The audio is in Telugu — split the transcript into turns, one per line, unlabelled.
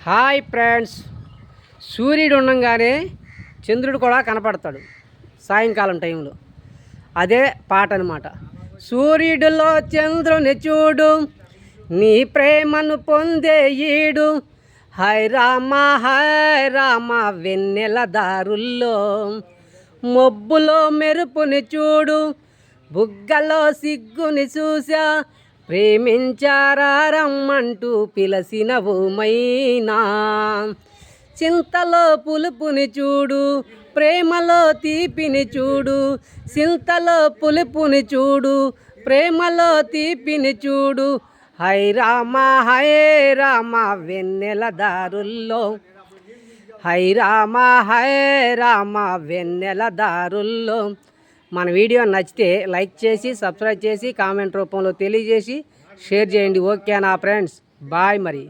హాయ్ ఫ్రెండ్స్, సూర్యుడు ఉండగానే చంద్రుడు కూడా కనపడతాడు సాయంకాలం టైంలో. అదే పాట అనమాట. సూర్యుడిలో చంద్రుని చూడు, నీ ప్రేమను పొందే ఈడు. హాయ్ రామ వెన్నెల దారుల్లో, మొబ్బులో మెరుపుని చూడు, బుగ్గలో సిగ్గుని చూసా, ప్రేమించారా రమ్మంటూ పిలసినవు మైనా. చింతలో పులుపుని చూడు, ప్రేమలో తీపిని చూడు. చింతలో పులుపుని చూడు, ప్రేమలో తీపిని చూడు. హై రామ వెన్నెల దారుల్లో. హై రామ వెన్నెల దారుల్లో. మన వీడియో నచ్చితే లైక్ చేసి, సబ్స్క్రైబ్ చేసి, కామెంట్ రూపంలో తెలియజేసి షేర్ చేయండి. ఓకేనా ఫ్రెండ్స్? బాయ్ మరి.